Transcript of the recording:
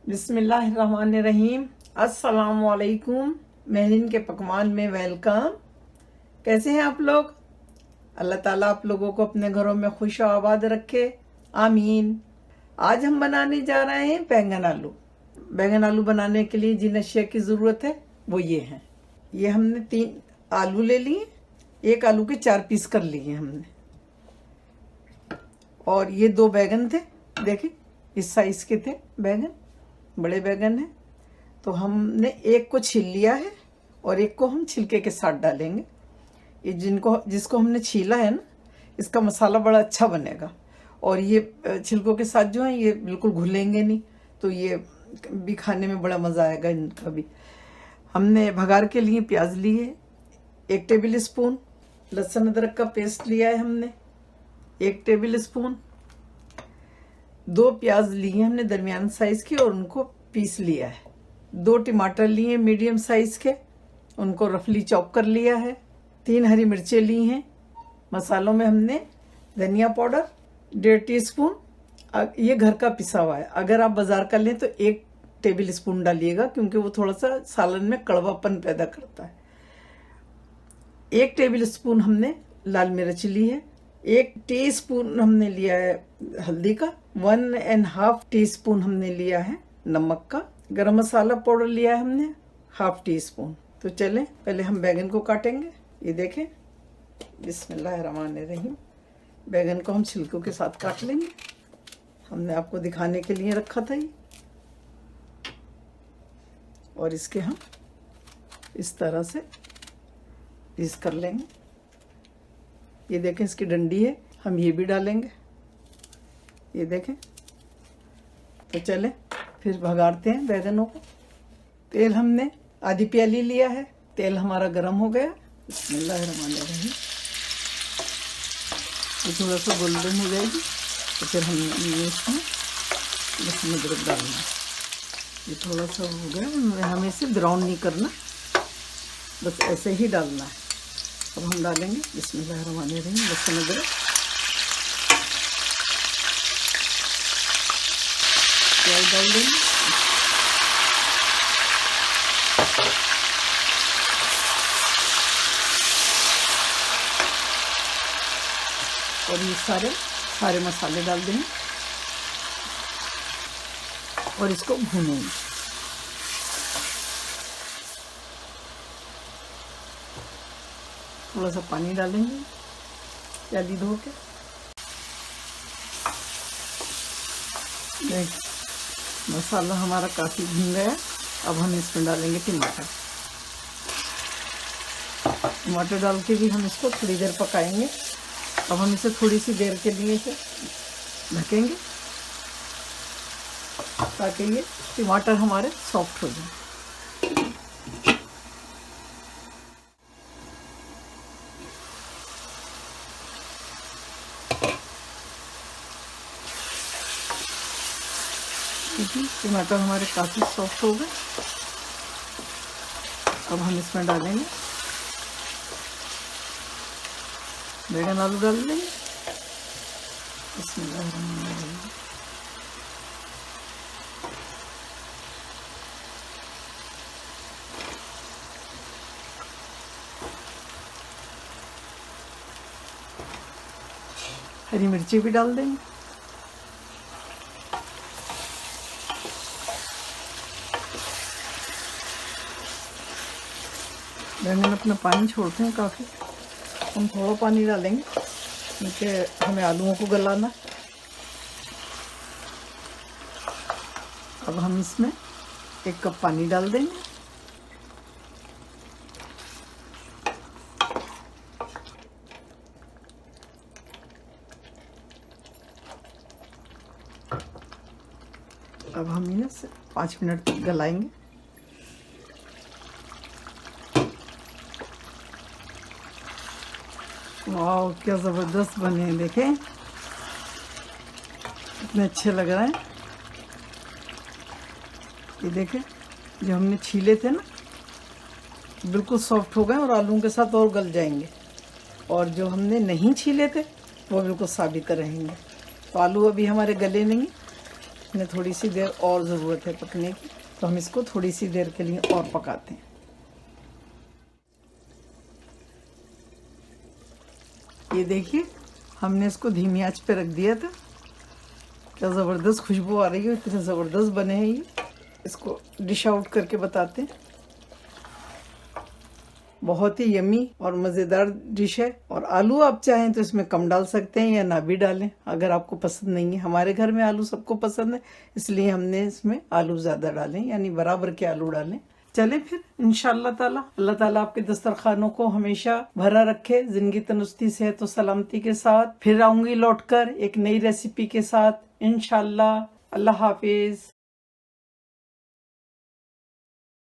बिस्मिल्लाहिर्रहमानिर्रहीम। अस्सलामुअलैकुम। महरीन के पकवान में वेलकम। कैसे हैं आप लोग? अल्लाह ताला आप लोगों को अपने घरों में खुश और आबाद रखे, आमीन। आज हम बनाने जा रहे हैं बैंगन आलू। बैंगन आलू बनाने के लिए जिन अशिया की ज़रूरत है वो ये हैं। ये हमने 3 आलू ले लिए, एक आलू के 4 पीस कर लिए हमने। और ये 2 बैगन थे, देखें इस साइज़ के थे बैगन, बड़े बैगन हैं। तो हमने एक को छील लिया है और एक को हम छिलके के साथ डालेंगे। ये जिसको हमने छीला है ना, इसका मसाला बड़ा अच्छा बनेगा। और ये छिलकों के साथ जो है ये बिल्कुल घुलेंगे नहीं, तो ये भी खाने में बड़ा मज़ा आएगा इनका भी। हमने भगार के लिए प्याज लिए, 1 टेबल स्पून लहसुन अदरक का पेस्ट लिया है हमने, 1 टेबल स्पून। 2 प्याज लिए हमने दरमियान साइज़ की और उनको पीस लिया है। 2 टमाटर लिए मीडियम साइज़ के, उनको रफली चॉप कर लिया है। 3 हरी मिर्चें ली हैं। मसालों में हमने धनिया पाउडर 1.5 टीस्पून, ये घर का पिसा हुआ है। अगर आप बाज़ार का लें तो 1 टेबल स्पून डालिएगा, क्योंकि वो थोड़ा सा सालन में कड़वापन पैदा करता है। 1 टेबल स्पून हमने लाल मिर्च ली है। 1 टीस्पून हमने लिया है हल्दी का। 1.5 टीस्पून हमने लिया है नमक का। गरम मसाला पाउडर लिया है हमने 1/2 टीस्पून। तो चलें पहले हम बैगन को काटेंगे। ये देखें, बिस्मिल्लाहिर्रहमानिर्रहीम। बैगन को हम छिलकों के साथ काट लेंगे। हमने आपको दिखाने के लिए रखा था ये। और इसके हम इस तरह से पीस कर लेंगे। ये देखें इसकी डंडी है, हम ये भी डालेंगे। ये देखें। तो चलें फिर भगाड़ते हैं बैगनों को। तेल हमने आधी प्याली लिया है। तेल हमारा गर्म हो गया। बिस्मिल्लाहिर्रहमानिर्रहीम। ये थोड़ा सा गोल्डन हो जाएगी तो फिर हम इसमें लहसुन अदरक डालना है। ये थोड़ा सा हो गया, हमें इसे ब्राउन नहीं करना, बस ऐसे ही डालना है। अब हम डालेंगे बिस्मिल्लाहिर्रहमानिर्रहीम लहसुन अदरक, प्याज डाल देंगे। और ये सारे मसाले डाल देंगे और इसको भूनेंगे। थोड़ा सा पानी डालेंगे प्याली धो के। मसाला हमारा काफ़ी भून गया। अब हम इसमें डालेंगे टमाटर। टमाटर डाल के भी हम इसको थोड़ी देर पकाएंगे। अब हम इसे थोड़ी सी देर के लिए इसे ढकेंगे ताकि ये टमाटर हमारे सॉफ्ट हो जाए। टमाटर हमारे काफ़ी सॉफ्ट हो गए। अब हम इसमें डालेंगे बैगन आलू डाल देंगे। बिस्मिल्लाहिर्रहमानिर्रहीम। हरी मिर्ची भी डाल देंगे। बैंगन अपना पानी छोड़ते हैं काफ़ी, हम थोड़ा पानी डालेंगे क्योंकि हमें आलूओं को गलाना। अब हम इसमें 1 कप पानी डाल देंगे। अब हम इन्हें 5 मिनट तक गलाएंगे। वाह क्या ज़बरदस्त बने हैं, देखें कितने अच्छे लग रहे हैं। ये देखें, जो हमने छीले थे ना बिल्कुल सॉफ्ट हो गए और आलूओं के साथ और गल जाएंगे। और जो हमने नहीं छीले थे वो बिल्कुल साबित रहेंगे। तो आलू अभी हमारे गले नहीं, इसमें थोड़ी सी देर और ज़रूरत है पकने की, तो हम इसको थोड़ी सी देर के लिए और पकाते हैं। ये देखिए, हमने इसको धीमी आंच पे रख दिया था। क्या ज़बरदस्त खुशबू आ रही है, इतने ज़बरदस्त बने हैं ये। इसको डिश आउट करके बताते हैं। बहुत ही यमी और मज़ेदार डिश है। और आलू आप चाहें तो इसमें कम डाल सकते हैं या ना भी डालें, अगर आपको पसंद नहीं है। हमारे घर में आलू सबको पसंद है, इसलिए हमने इसमें आलू ज़्यादा डालें, यानी बराबर के आलू डालें। चले फिर इंशाअल्लाह ताला, अल्लाह ताला आपके दस्तरखानों को हमेशा भरा रखे, जिंदगी तंदुरुस्ती सेहत और सलामती के साथ। फिर आऊंगी लौटकर एक नई रेसिपी के साथ इंशाअल्लाह। अल्लाह हाफिज।